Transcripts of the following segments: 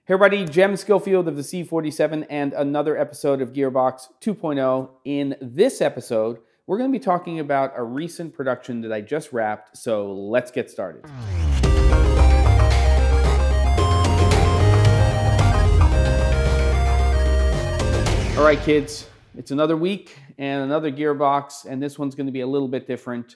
Hey everybody, Jem Skillfield of the C47 and another episode of Gearbox 2.0. In this episode, we're going to be talking about a recent production that I just wrapped, so let's get started. All right, kids, it's another week and another Gearbox, and this one's going to be a little bit different.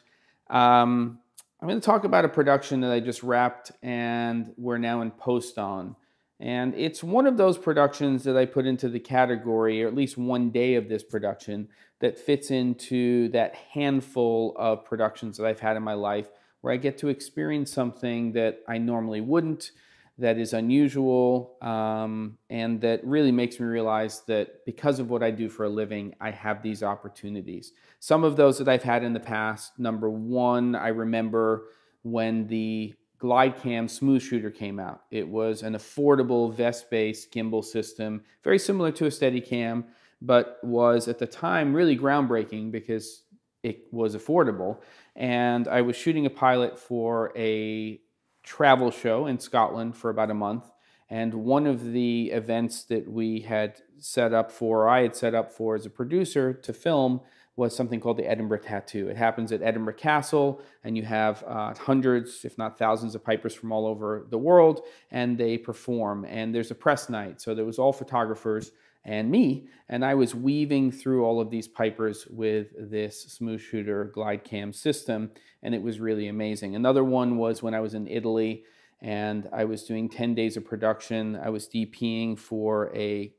I'm going to talk about a production that I just wrapped and we're now in post on. And it's one of those productions that I put into the category, or at least one day of this production, that fits into that handful of productions that I've had in my life where I get to experience something that I normally wouldn't, that is unusual, and that really makes me realize that because of what I do for a living, I have these opportunities. Some of those that I've had in the past, number one, I remember when the Glide Cam Smooth Shooter came out. It was an affordable vest-based gimbal system, very similar to a Steadicam, but was at the time really groundbreaking because it was affordable. And I was shooting a pilot for a travel show in Scotland for about a month. And one of the events that we had set up for, or I had set up for as a producer to film, was something called the Edinburgh Tattoo. It happens at Edinburgh Castle, and you have hundreds, if not thousands, of pipers from all over the world, and they perform. And there's a press night, so there was all photographers and me, and I was weaving through all of these pipers with this Smooth Shooter Glide Cam system, and it was really amazing. Another one was when I was in Italy, and I was doing 10 days of production. I was DPing for a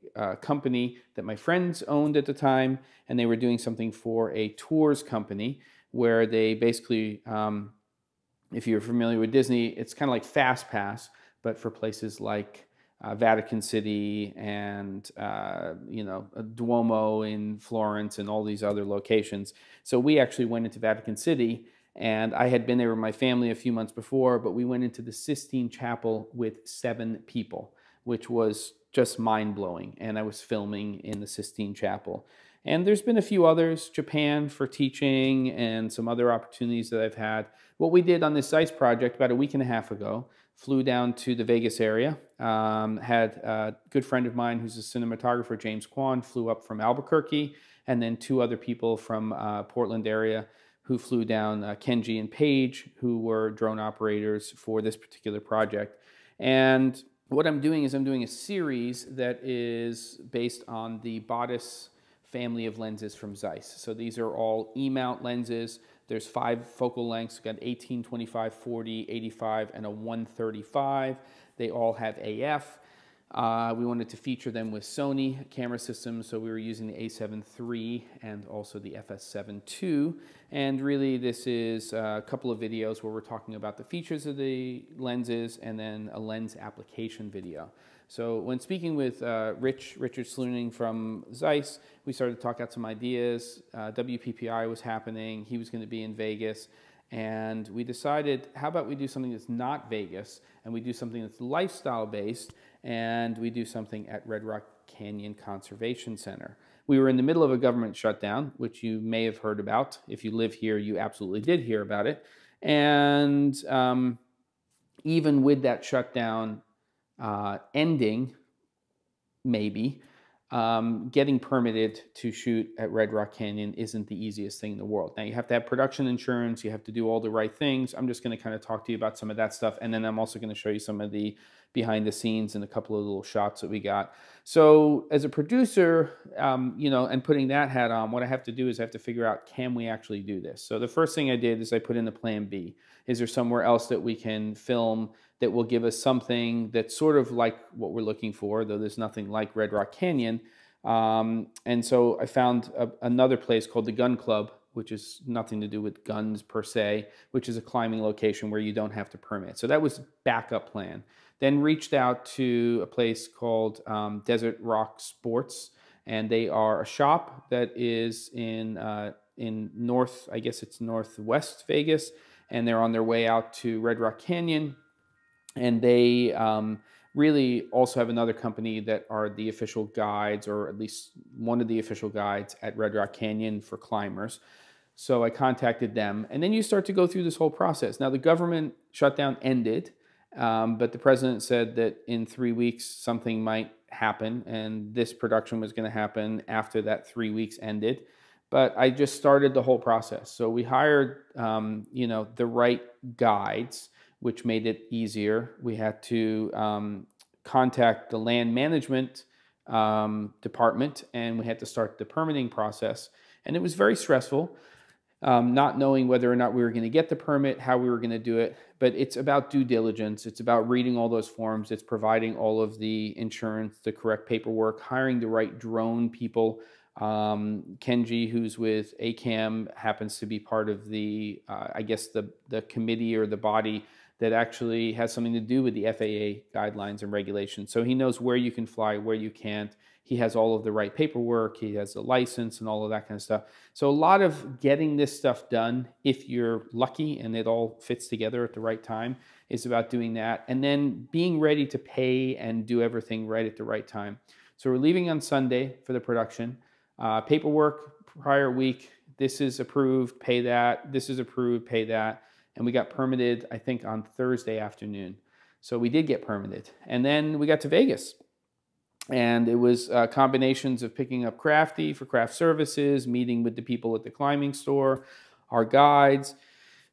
company that my friends owned at the time, and they were doing something for a tours company where they basically, if you're familiar with Disney, it's kind of like Fast Pass, but for places like Vatican City and Duomo in Florence and all these other locations. So we actually went into Vatican City, and I had been there with my family a few months before, but we went into the Sistine Chapel with 7 people, which was just mind-blowing. And I was filming in the Sistine Chapel. And there's been a few others, Japan for teaching and some other opportunities that I've had. What we did on this Zeiss project about a week and a half ago, flew down to the Vegas area, had a good friend of mine who's a cinematographer, James Kwan, flew up from Albuquerque, and then 2 other people from Portland area who flew down, Kenji and Paige, who were drone operators for this particular project. And what I'm doing is I'm doing a series that is based on the Batis family of lenses from Zeiss. So these are all E-mount lenses. There's 5 focal lengths. We've got 18, 25, 40, 85, and a 135. They all have AF. We wanted to feature them with Sony camera systems, so we were using the A7III and also the FS7II. And really, this is a couple of videos where we're talking about the features of the lenses and then a lens application video. So when speaking with Richard Sluning from Zeiss, we started to talk out some ideas. WPPI was happening. He was going to be in Vegas. And we decided, how about we do something that's not Vegas, and we do something that's lifestyle-based, and we do something at Red Rock Canyon Conservation Center. We were in the middle of a government shutdown, which you may have heard about. If you live here, you absolutely did hear about it. And even with that shutdown ending, maybe, getting permitted to shoot at Red Rock Canyon isn't the easiest thing in the world. Now, you have to have production insurance, you have to do all the right things. I'm just going to kind of talk to you about some of that stuff, and then I'm also going to show you some of the behind the scenes and a couple of little shots that we got. So as a producer, and putting that hat on, what I have to do is I have to figure out, can we actually do this? So the first thing I did is I put in the plan B. Is there somewhere else that we can film that will give us something that's sort of like what we're looking for, though there's nothing like Red Rock Canyon? And so I found another place called the Gun Club, which is nothing to do with guns per se, which is a climbing location where you don't have to permit. So that was backup plan. Then reached out to a place called Desert Rock Sports, and they are a shop that is in north, I guess it's northwest Vegas, and they're on their way out to Red Rock Canyon. And they really also have another company that are the official guides, or at least one of the official guides at Red Rock Canyon for climbers. So I contacted them, and then you start to go through this whole process. Now the government shutdown ended, But the president said that in 3 weeks something might happen, and this production was going to happen after that 3 weeks ended. But I just started the whole process. So we hired, the right guides, which made it easier. We had to contact the land management department, and we had to start the permitting process. And it was very stressful, not knowing whether or not we were going to get the permit, how we were going to do it. But it's about due diligence. It's about reading all those forms. It's providing all of the insurance, the correct paperwork, hiring the right drone people. Kenji, who's with ACAM, happens to be part of the, the committee or the body that actually has something to do with the FAA guidelines and regulations. So he knows where you can fly, where you can't. He has all of the right paperwork. He has a license and all of that kind of stuff. So a lot of getting this stuff done, if you're lucky and it all fits together at the right time, is about doing that. And then being ready to pay and do everything right at the right time. So we're leaving on Sunday for the production. Paperwork prior week, this is approved, pay that. This is approved, pay that. And we got permitted, I think, on Thursday afternoon. So we did get permitted. And then we got to Vegas. And it was combinations of picking up Crafty for craft services, meeting with the people at the climbing store, our guides,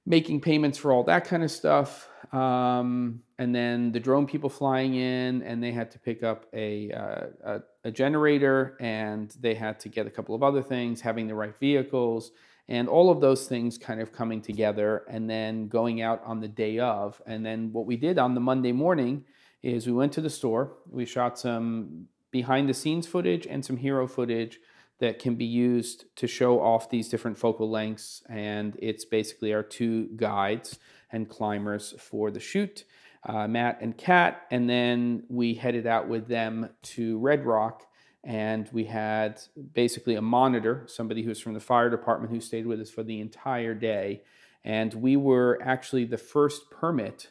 making payments for all that kind of stuff. And then the drone people flying in, and they had to pick up a generator, and they had to get a couple of other things, having the right vehicles, and all of those things kind of coming together, and then going out on the day of. And then what we did on the Monday morning is we went to the store, we shot some behind the scenes footage and some hero footage that can be used to show off these different focal lengths. And it's basically our two guides and climbers for the shoot, Matt and Kat. And then we headed out with them to Red Rock, and we had basically a monitor, somebody who's from the fire department who stayed with us for the entire day. And we were actually the first permit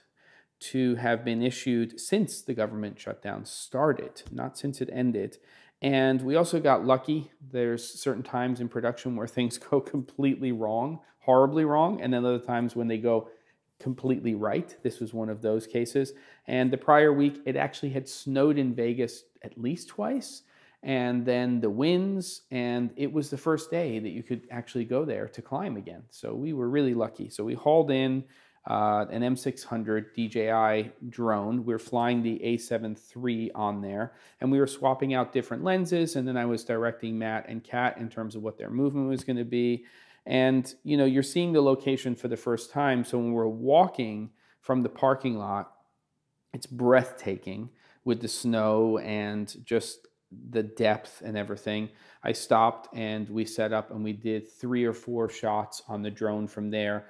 to have been issued since the government shutdown started, not since it ended. And we also got lucky. There's certain times in production where things go completely wrong, horribly wrong, and then other times when they go completely right. This was one of those cases. And the prior week, it actually had snowed in Vegas at least twice, and then the winds, and it was the first day that you could actually go there to climb again. So we were really lucky. So we hauled in an M600 DJI drone. We were flying the A7III on there, and we were swapping out different lenses, and then I was directing Matt and Kat in terms of what their movement was going to be. And you're seeing the location for the first time, so when we're walking from the parking lot, it's breathtaking with the snow and just the depth and everything. I stopped and we set up and we did 3 or 4 shots on the drone from there.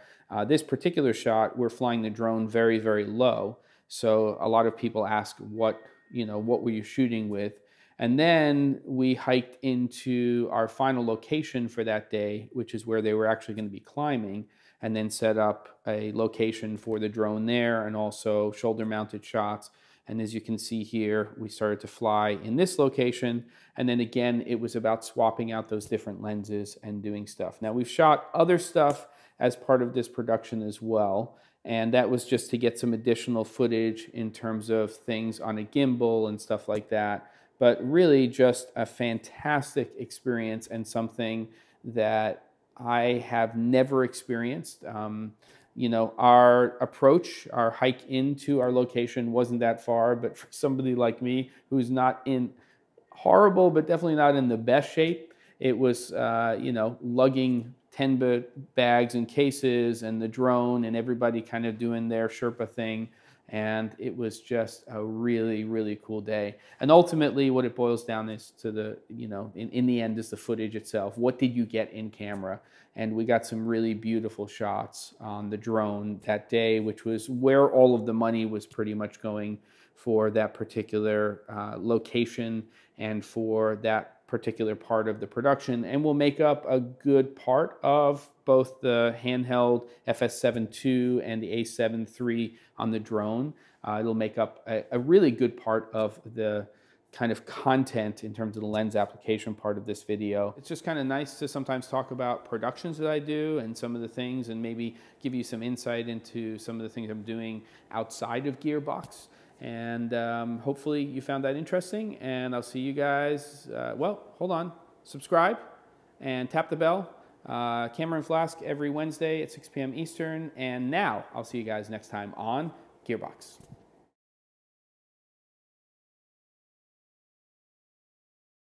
This particular shot, we're flying the drone very, very low. So a lot of people ask, what were you shooting with? And then we hiked into our final location for that day, which is where they were actually going to be climbing, and then set up a location for the drone there and also shoulder mounted shots. And as you can see here, we started to fly in this location. And then again, it was about swapping out those different lenses and doing stuff. Now, we've shot other stuff as part of this production as well. And that was just to get some additional footage in terms of things on a gimbal and stuff like that. But really just a fantastic experience and something that I have never experienced. Our approach, our hike into our location wasn't that far, but for somebody like me who's not in horrible, but definitely not in the best shape, it was, lugging TENBA bags and cases and the drone and everybody kind of doing their Sherpa thing. And it was just a really, really cool day. And ultimately what it boils down is to the, in the end is the footage itself. What did you get in camera? And we got some really beautiful shots on the drone that day, which was where all of the money was pretty much going for that particular location and for that particular part of the production, and will make up a good part of both the handheld FS7II and the A7III on the drone. It'll make up a really good part of the kind of content in terms of the lens application part of this video. It's just kind of nice to sometimes talk about productions that I do and some of the things, and maybe give you some insight into some of the things I'm doing outside of Gearbox. And hopefully you found that interesting, and I'll see you guys, well, hold on, subscribe and tap the bell. Camera and Flask every Wednesday at 6 p.m. Eastern, and now I'll see you guys next time on Gearbox.